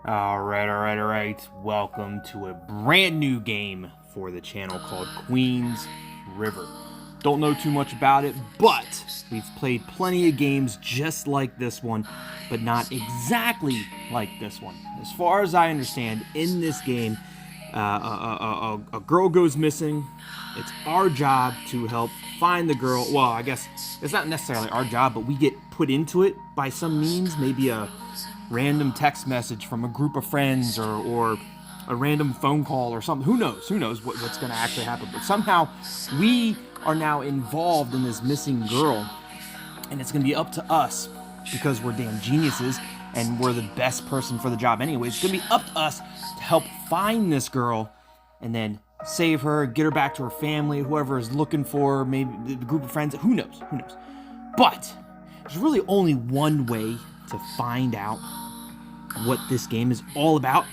All right. Welcome to a brand new game for the channel called Queen's River. Don't know too much about it, but we've played plenty of games just like this one, but not exactly like this one. As far as I understand, in this game, a girl goes missing. It's our job to help find the girl. Well, I guess it's not necessarily our job, but we get put into it by some means, maybe a random text message from a group of friends or a random phone call or something. Who knows what's going to actually happen, but somehow we are now involved in this missing girl, and it's going to be up to us, because we're damn geniuses and we're the best person for the job anyway. It's going to be up to us to help find this girl and then save her, get her back to her family, whoever is looking for her, maybe the group of friends. Who knows? But there's really only one way to find out what this game is all about,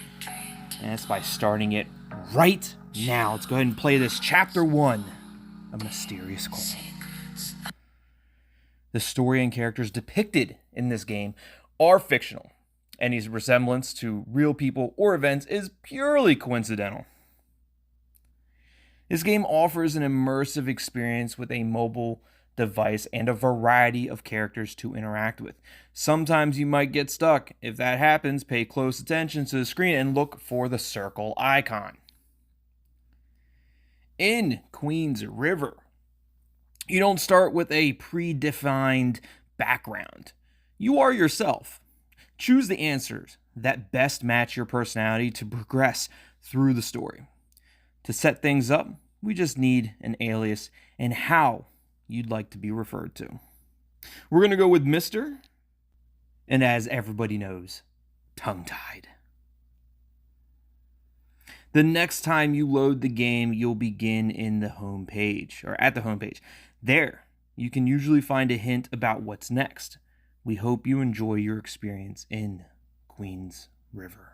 and that's by starting it right now. Let's go ahead and play this Chapter 1, A Mysterious Call. The story and characters depicted in this game are fictional. Any resemblance to real people or events is purely coincidental. This game offers an immersive experience with a mobile device and a variety of characters to interact with. Sometimes you might get stuck. If that happens, pay close attention to the screen and look for the circle icon. In Queen's River, you don't start with a predefined background. You are yourself. Choose the answers that best match your personality to progress through the story. To set things up, we just need an alias and how you'd like to be referred to. We're going to go with Mr. And as everybody knows, tongue-tied. The next time you load the game, you'll begin in the home page, or at the home page. There, you can usually find a hint about what's next. We hope you enjoy your experience in Queen's River.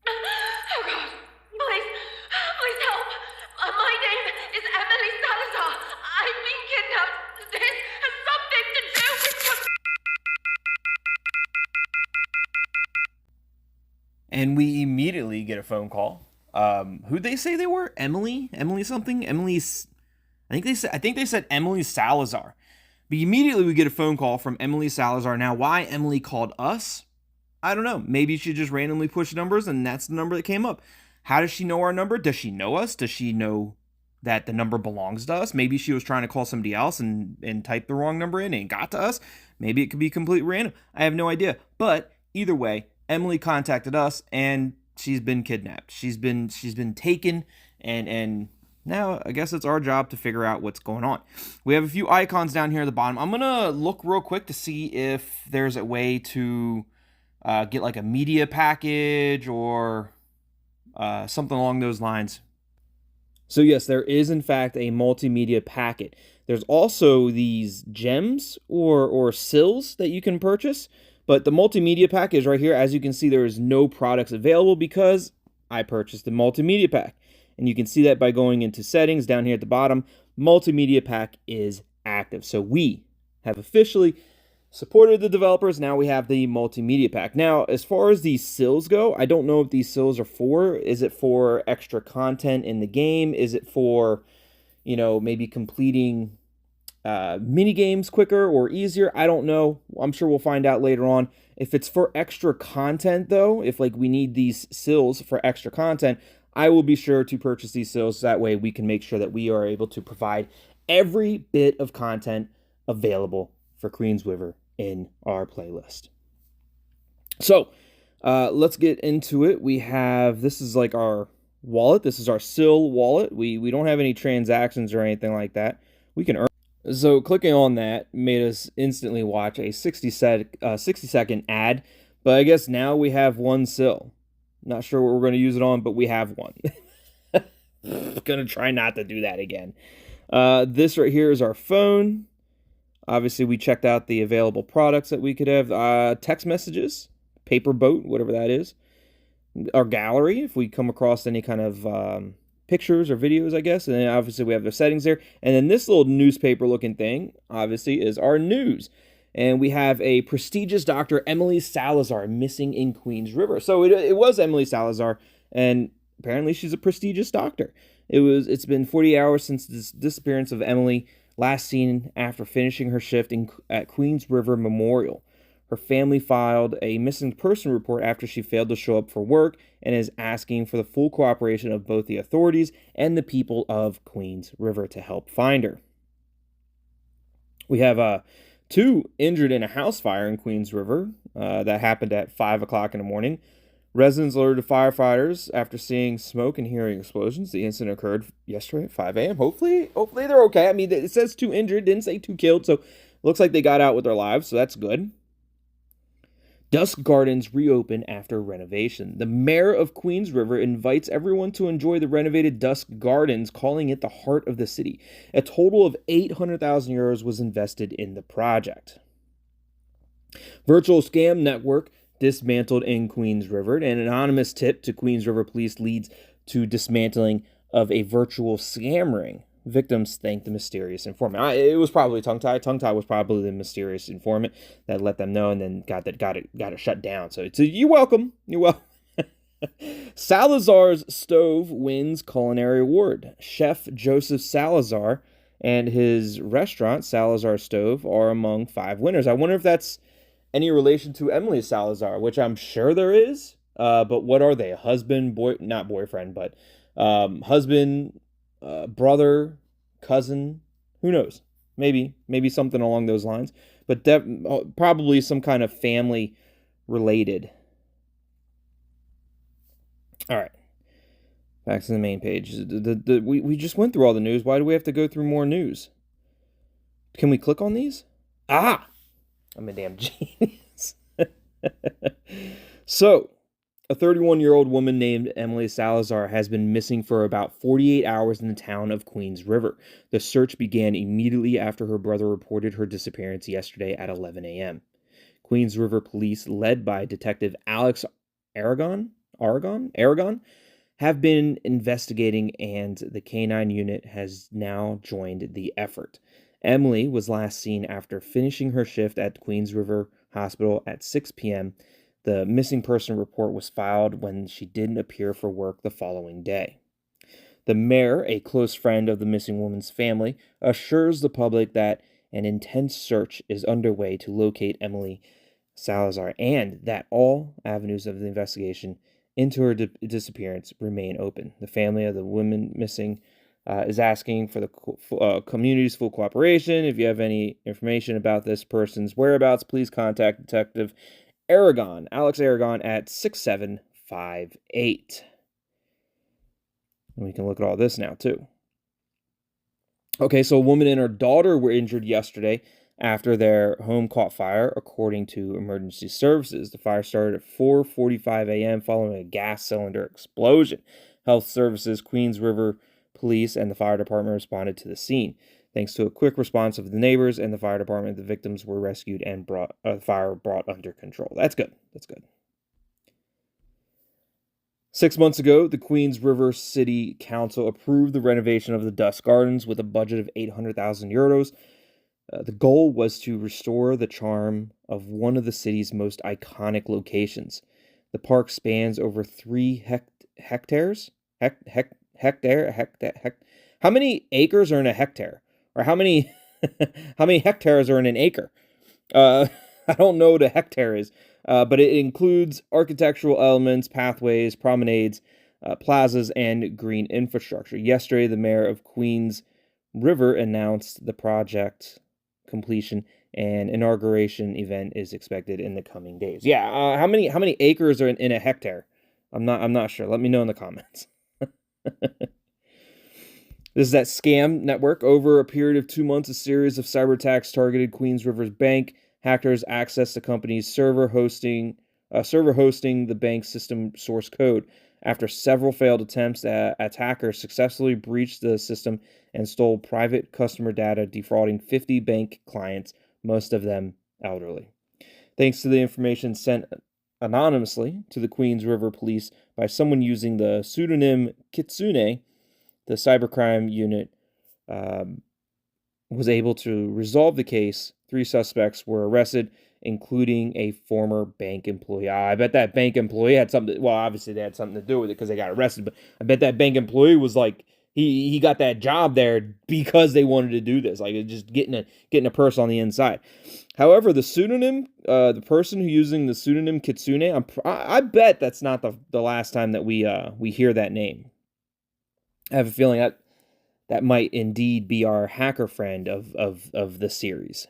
Oh God, please help. My name is Emily Salazar. I've been kidnapped. This has something to do with... And we immediately get a phone call. Who'd they say they were? Emily something? I think they said Emily Salazar. But immediately we get a phone call from Emily Salazar. Now, why Emily called us? I don't know. Maybe she just randomly pushed numbers and that's the number that came up. How does she know our number? Does she know us? Does she know that the number belongs to us? Maybe she was trying to call somebody else and typed the wrong number in and got to us. Maybe it could be completely random. I have no idea. But either way, Emily contacted us and she's been kidnapped. She's been taken, and now I guess it's our job to figure out what's going on. We have a few icons down here at the bottom. I'm gonna look real quick to see if there's a way to get like a media package or something along those lines. So yes, there is in fact a multimedia packet. There's also these gems or sills that you can purchase. But the multimedia pack is right here. As you can see, there is no products available because I purchased the multimedia pack. And you can see that by going into settings down here at the bottom. Multimedia pack is active. So we have officially supported the developers. Now we have the multimedia pack. Now, as far as these sills go, I don't know what these sills are for. Is it for extra content in the game? Is it for, maybe completing mini games quicker or easier? I don't know. I'm sure we'll find out later on. If it's for extra content though, if we need these sills for extra content, I will be sure to purchase these sills. That way we can make sure that we are able to provide every bit of content available for Queen's River in our playlist. So let's get into it. We have, this is like our wallet. This is our sill wallet. We don't have any transactions or anything like that. We can earn. So clicking on that made us instantly watch a 60-second ad, but I guess now we have one sill. Not sure what we're going to use it on, but we have one. Going to try not to do that again. This right here is our phone. Obviously, we checked out the available products that we could have. Text messages, paper boat, whatever that is. Our gallery, if we come across any kind of pictures or videos, I guess. And then obviously we have the settings there. And then this little newspaper looking thing, obviously, is our news. And we have a prestigious doctor, Emily Salazar, missing in Queens River. So it was Emily Salazar, and apparently she's a prestigious doctor. It's been 40 hours since the disappearance of Emily, last seen after finishing her shift at Queens River Memorial. Her family filed a missing person report after she failed to show up for work and is asking for the full cooperation of both the authorities and the people of Queens River to help find her. We have 2 injured in a house fire in Queens River that happened at 5 o'clock in the morning. Residents alerted firefighters after seeing smoke and hearing explosions. The incident occurred yesterday at 5 a.m. Hopefully they're okay. I mean, it says 2 injured, didn't say 2 killed, so looks like they got out with their lives, so that's good. Dusk Gardens reopen after renovation. The mayor of Queens River invites everyone to enjoy the renovated Dusk Gardens, calling it the heart of the city. A total of 800,000 euros was invested in the project. Virtual scam network dismantled in Queens River. An anonymous tip to Queens River Police leads to dismantling of a virtual scam ring. Victims thanked the mysterious informant. It was probably Tongue Tie. Tongue Tie was probably the mysterious informant that let them know, and then got it shut down. So you're welcome. You're welcome. Salazar's Stove wins culinary award. Chef Joseph Salazar and his restaurant Salazar Stove are among 5 winners. I wonder if that's any relation to Emily Salazar, which I'm sure there is. But what are they? Husband, not boyfriend, but husband, brother, cousin, who knows? Maybe something along those lines, but probably some kind of family related. All right, back to the main page. We just went through all the news. Why do we have to go through more news? Can we click on these? I'm a damn genius. So, a 31-year-old woman named Emily Salazar has been missing for about 48 hours in the town of Queens River. The search began immediately after her brother reported her disappearance yesterday at 11 a.m. Queens River Police, led by Detective Alex Aragon, have been investigating, and the K-9 unit has now joined the effort. Emily was last seen after finishing her shift at Queens River Hospital at 6 p.m. The missing person report was filed when she didn't appear for work the following day. The mayor, a close friend of the missing woman's family, assures the public that an intense search is underway to locate Emily Salazar and that all avenues of the investigation into her disappearance remain open. The family of the woman missing is asking for the community's full cooperation. If you have any information about this person's whereabouts, please contact Detective Alex Aragon at 6758. And we can look at all this now, too. Okay, so a woman and her daughter were injured yesterday after their home caught fire, according to emergency services. The fire started at 4:45 a.m. following a gas cylinder explosion. Health Services, Queens River Police, and the fire department responded to the scene. Thanks to a quick response of the neighbors and the fire department, the victims were rescued and fire brought under control. That's good. 6 months ago, the Queens River City Council approved the renovation of the Dusk Gardens with a budget of 800,000 euros. The goal was to restore the charm of one of the city's most iconic locations. The park spans over 3 hectares. How many acres are in a hectare? Or how many hectares are in an acre? I don't know what a hectare is, but it includes architectural elements, pathways, promenades, plazas, and green infrastructure. Yesterday, the mayor of Queens River announced the project completion, and inauguration event is expected in the coming days. Yeah, how many acres are in a hectare? I'm not sure. Let me know in the comments. This is that scam network. Over a period of 2 months, a series of cyber attacks targeted Queens River's bank. Hackers accessed the company's server hosting the bank's system source code. After several failed attempts, attackers successfully breached the system and stole private customer data, defrauding 50 bank clients, most of them elderly. Thanks to the information sent anonymously to the Queens River Police by someone using the pseudonym Kitsune, the cybercrime unit was able to resolve the case. 3 suspects were arrested, including a former bank employee. I bet that bank employee had something. Well, obviously they had something to do with it because they got arrested. But I bet that bank employee was like he got that job there because they wanted to do this, like just getting a purse on the inside. However, the pseudonym, the person who using the pseudonym Kitsune, I bet that's not the last time that we hear that name. I have a feeling that might indeed be our hacker friend of the series.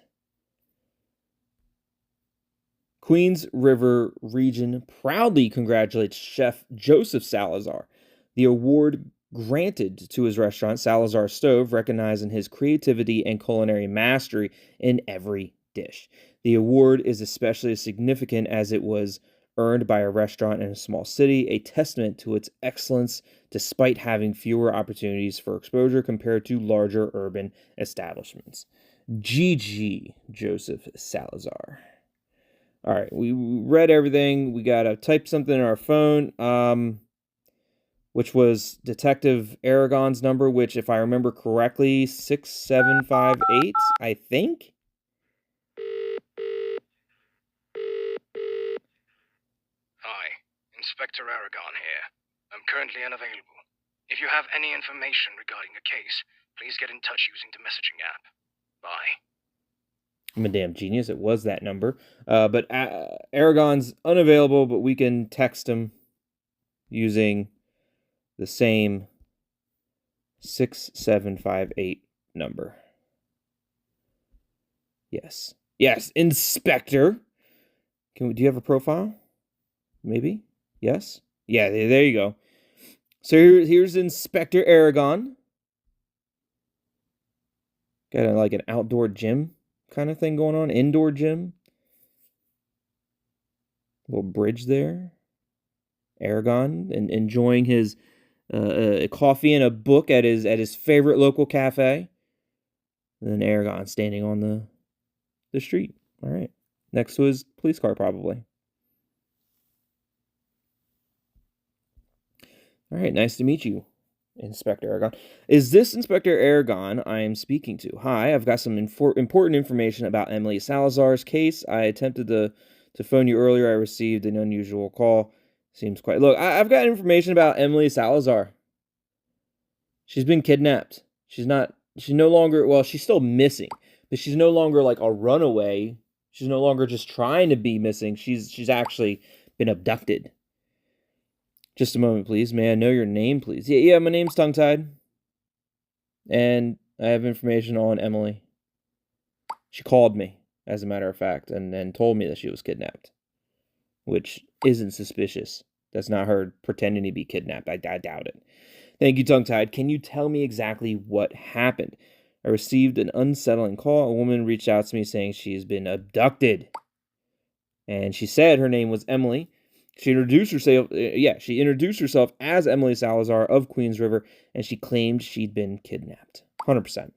Queens River region proudly congratulates Chef Joseph Salazar. The award granted to his restaurant, Salazar Stove, recognizing his creativity and culinary mastery in every dish. The award is especially significant as it was earned by a restaurant in a small city, a testament to its excellence despite having fewer opportunities for exposure compared to larger urban establishments. GG, Joseph Salazar. All right, we read everything. We got to type something in our phone, which was Detective Aragon's number, which, if I remember correctly, 6758, I think. Hi, Inspector Aragon here. I'm currently unavailable. If you have any information regarding the case, please get in touch using the messaging app. Bye. I'm a damn genius. It was that number. But Aragon's unavailable, but we can text him using the same 6758 number. Yes. Yes, Inspector. Do you have a profile? Maybe? Yes? Yeah, there you go. So here's Inspector Aragon. Got like an outdoor gym kind of thing going on. Indoor gym. Little bridge there. Aragon and enjoying his coffee and a book at his favorite local cafe. And then Aragon standing on the street. All right. Next to his police car, probably. All right. Nice to meet you, Inspector Aragon. Is this Inspector Aragon I am speaking to? Hi, I've got some important information about Emily Salazar's case. I attempted to phone you earlier. I received an unusual call. Seems quite... Look, I've got information about Emily Salazar. She's been kidnapped. She's no longer... Well, she's still missing. But she's no longer like a runaway. She's no longer just trying to be missing. She's actually been abducted. Just a moment, please. May I know your name, please? Yeah, my name's Tongue-Tied. And I have information on Emily. She called me, as a matter of fact, and told me that she was kidnapped. Which isn't suspicious. That's not her pretending to be kidnapped. I doubt it. Thank you, Tongue-Tied. Can you tell me exactly what happened? I received an unsettling call. A woman reached out to me saying she has been abducted. And she said her name was Emily. She introduced herself as Emily Salazar of Queens River, and she claimed she'd been kidnapped. 100%.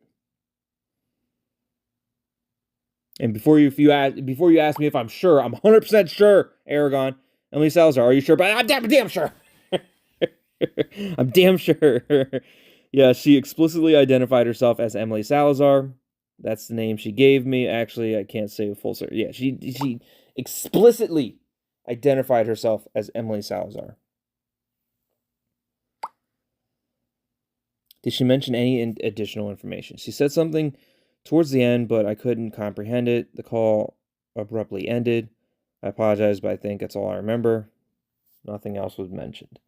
And before you ask me if I'm sure, I'm 100% sure, Aragon. Emily Salazar, are you sure? But I'm damn sure. I'm damn sure. Yeah, she explicitly identified herself as Emily Salazar. That's the name she gave me. Actually, I can't say a full story. Yeah, she explicitly identified herself as Emily Salazar. Did she mention any additional information? She said something towards the end, but I couldn't comprehend it. The call abruptly ended. I apologize, but I think that's all I remember. Nothing else was mentioned.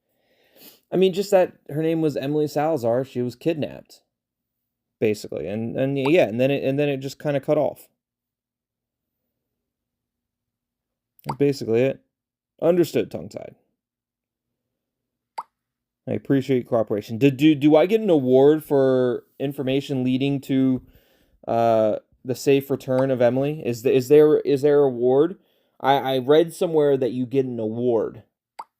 I mean, just that her name was Emily Salazar. She was kidnapped, basically, and then it just kind of cut off. That's basically it. Understood, Tongue-Tied. I appreciate cooperation. Do I get an award for information leading to the safe return of Emily? Is there an award? I read somewhere that you get an award,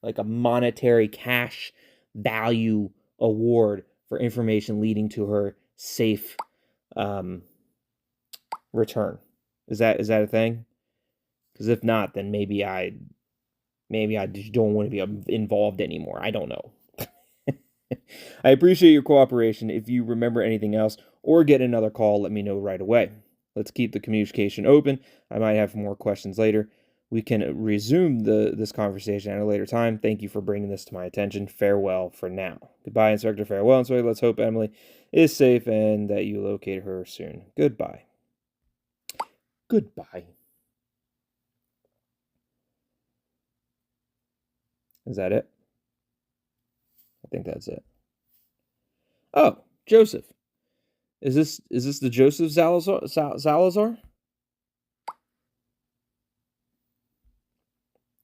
like a monetary cash value award for information leading to her safe return. Is that a thing? Because if not, then maybe I just don't want to be involved anymore. I don't know. I appreciate your cooperation. If you remember anything else or get another call, let me know right away. Let's keep the communication open. I might have more questions later. We can resume this conversation at a later time. Thank you for bringing this to my attention. Farewell for now. Goodbye, Inspector. Farewell, Inspector. Let's hope Emily is safe and that you locate her soon. Goodbye. Goodbye. Is that it? I think that's it. Oh, Joseph. Is this the Joseph Salazar?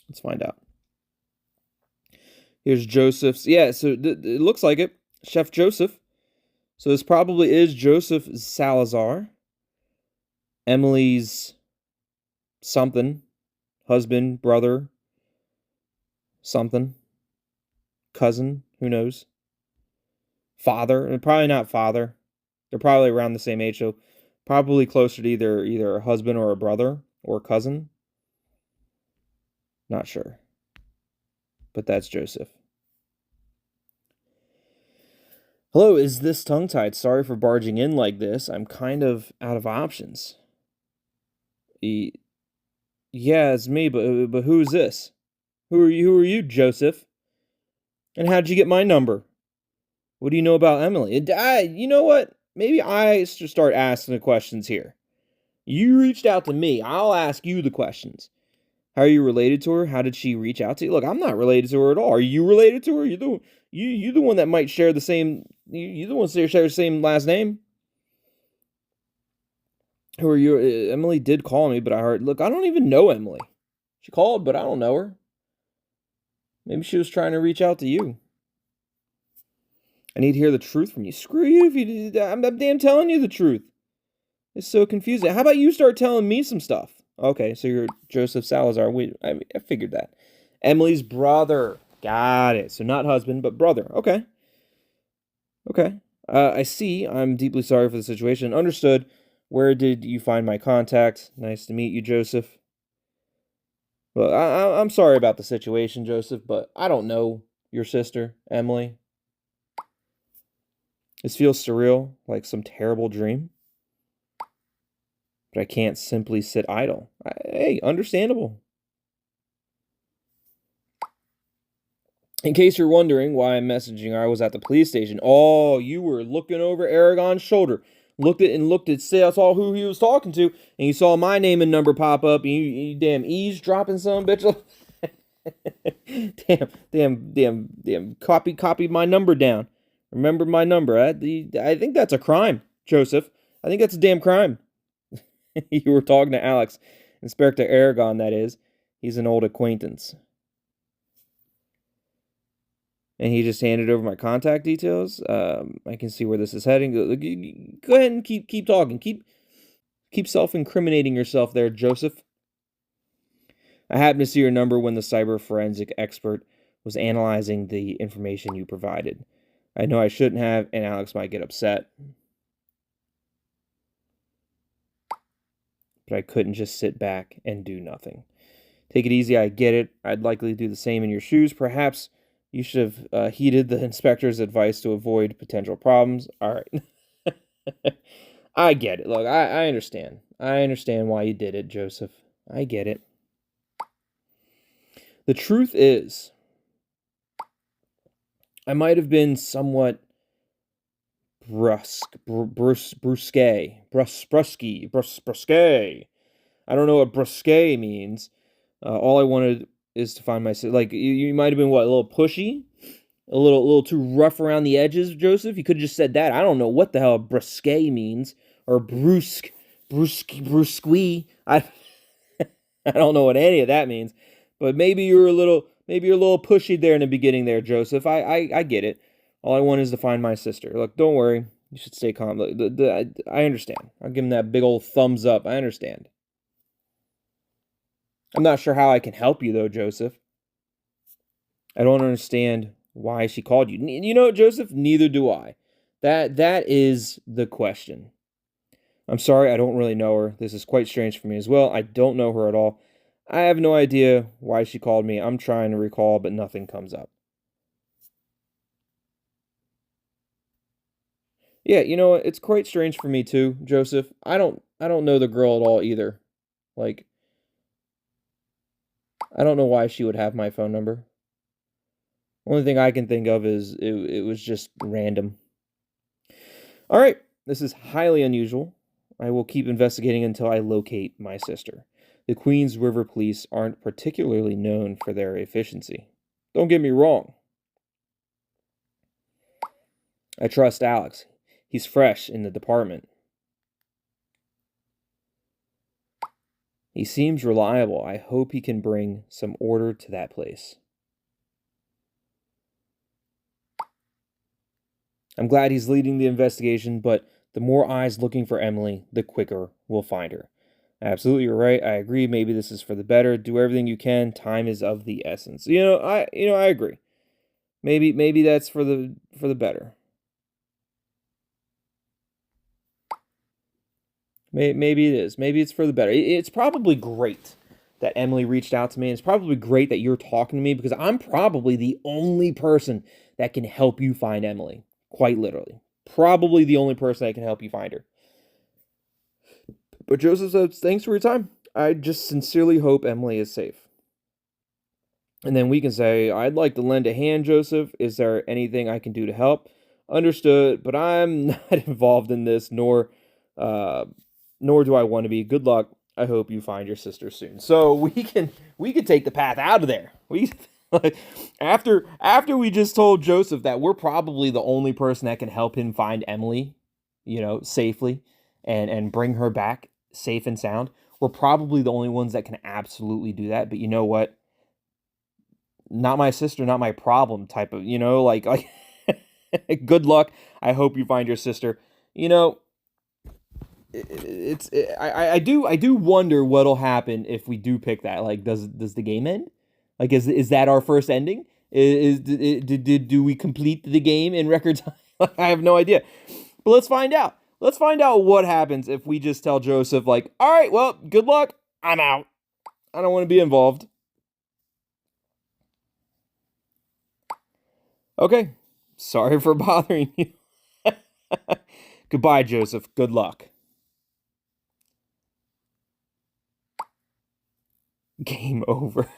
Let's find out. Here's Joseph's. Yeah, so it looks like it. Chef Joseph. So this probably is Joseph Salazar, Emily's something, husband, brother, something, cousin, who knows? Father, probably not father. They're probably around the same age, so probably closer to either a husband or a brother or cousin. Not sure. But that's Joseph. Hello, is this tongue-tied? Sorry for barging in like this. I'm kind of out of options. Yeah, it's me, but who is this? Who are you, Joseph? And how'd you get my number? What do you know about Emily? You know what? Maybe I should start asking the questions here. You reached out to me. I'll ask you the questions. How are you related to her? How did she reach out to you? Look, I'm not related to her at all. Are you related to her? You the one that might share the same. You the one that share the same last name. Who are you? Emily did call me, but I heard. Look, I don't even know Emily. She called, but I don't know her. Maybe she was trying to reach out to you. I need to hear the truth from you. Screw you if you. I'm damn telling you the truth. It's so confusing. How about you start telling me some stuff? Okay, so you're Joseph Salazar. I figured that. Emily's brother. Got it. So not husband, but brother. Okay. Okay. I see. I'm deeply sorry for the situation. Understood. Where did you find my contact? Nice to meet you, Joseph. Well, I'm sorry about the situation, Joseph, but I don't know your sister, Emily. This feels surreal, like some terrible dream. But I can't simply sit idle. Hey, understandable. In case you're wondering why I'm messaging her, I was at the police station. Oh, you were looking over Aragon's shoulder. Looked at, saw who he was talking to, and you saw my name and number pop up, and you damn eavesdropping son of a bitch. damn, copied my number down. Remember my number. I think that's a crime, Joseph. I think that's a damn crime. You were talking to Alex. Inspector Aragon, that is. He's an old acquaintance. And he just handed over my contact details. I can see where this is heading. Go ahead and keep talking. Keep self-incriminating yourself there, Joseph. I happened to see your number when the cyber forensic expert was analyzing the information you provided. I know I shouldn't have, and Alex might get upset. But I couldn't just sit back and do nothing. Take it easy, I get it. I'd likely do the same in your shoes. Perhaps you should have heeded the inspector's advice to avoid potential problems. All right. I get it. Look, I understand. I understand why you did it, Joseph. I get it. The truth is, I might have been somewhat brusque. I don't know what brusque means. All I wanted is to find myself. Like, you might have been, what, a little pushy? A little too rough around the edges, Joseph? You could have just said that. I don't know what the hell brusque means. Or brusque. I don't know what any of that means. But maybe you're a little pushy there in the beginning there, Joseph. I get it. All I want is to find my sister. Look, don't worry. You should stay calm. I understand. I'll give him that big old thumbs up. I understand. I'm not sure how I can help you, though, Joseph. I don't understand why she called you. You know, Joseph, neither do I. That is the question. I'm sorry, I don't really know her. This is quite strange for me as well. I don't know her at all. I have no idea why she called me. I'm trying to recall, but nothing comes up. Yeah, you know what? It's quite strange for me too, Joseph. I don't know the girl at all either. Like, I don't know why she would have my phone number. Only thing I can think of is it was just random. All right, this is highly unusual. I will keep investigating until I locate my sister. The Queens River Police aren't particularly known for their efficiency. Don't get me wrong. I trust Alex. He's fresh in the department. He seems reliable. I hope he can bring some order to that place. I'm glad he's leading the investigation, but the more eyes looking for Emily, the quicker we'll find her. Absolutely, you're right. I agree. Maybe this is for the better. Do everything you can. Time is of the essence. I agree. Maybe that's for the better. Maybe it is. Maybe it's for the better. It's probably great that Emily reached out to me. And it's probably great that you're talking to me because I'm probably the only person that can help you find Emily. Quite literally. Probably the only person that can help you find her. But Joseph says, thanks for your time. I just sincerely hope Emily is safe. And then we can say, I'd like to lend a hand, Joseph. Is there anything I can do to help? Understood, but I'm not involved in this, nor do I want to be. Good luck. I hope you find your sister soon. So we can take the path out of there. We after we just told Joseph that we're probably the only person that can help him find Emily, safely and bring her back safe and sound. We're probably the only ones that can absolutely do that. But you know what? Not my sister, not my problem type of, like good luck. I hope you find your sister. I do wonder what'll happen if we do pick that. Like, does the game end? Like, is that our first ending? Do we complete the game in record time? I have no idea. But let's find out. Let's find out what happens if we just tell Joseph, like, all right, well, good luck. I'm out. I don't want to be involved. Okay. Sorry for bothering you. Goodbye, Joseph. Good luck. Game over.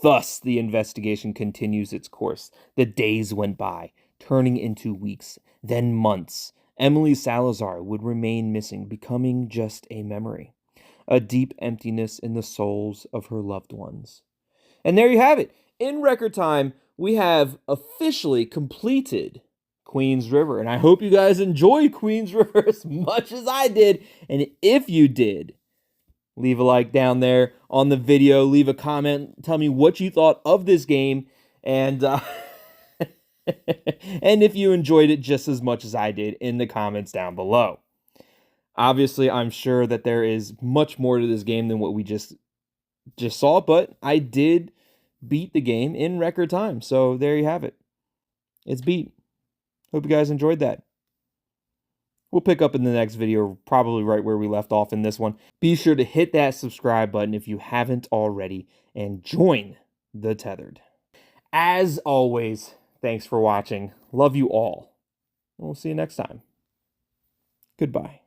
Thus, the investigation continues its course. The days went by, turning into weeks, then months. Emily Salazar would remain missing, becoming just a memory, a deep emptiness in the souls of her loved ones. And there you have it. In record time, we have officially completed Queens River. And I hope you guys enjoy Queens River as much as I did. And if you did, leave a like down there on the video. Leave a comment. Tell me what you thought of this game. And and if you enjoyed it just as much as I did in the comments down below. Obviously, I'm sure that there is much more to this game than what we just saw. But I did beat the game in record time. So there you have it. It's beat. Hope you guys enjoyed that. We'll pick up in the next video, probably right where we left off in this one. Be sure to hit that subscribe button if you haven't already, and join the Tethered. As always, thanks for watching. Love you all. And we'll see you next time. Goodbye.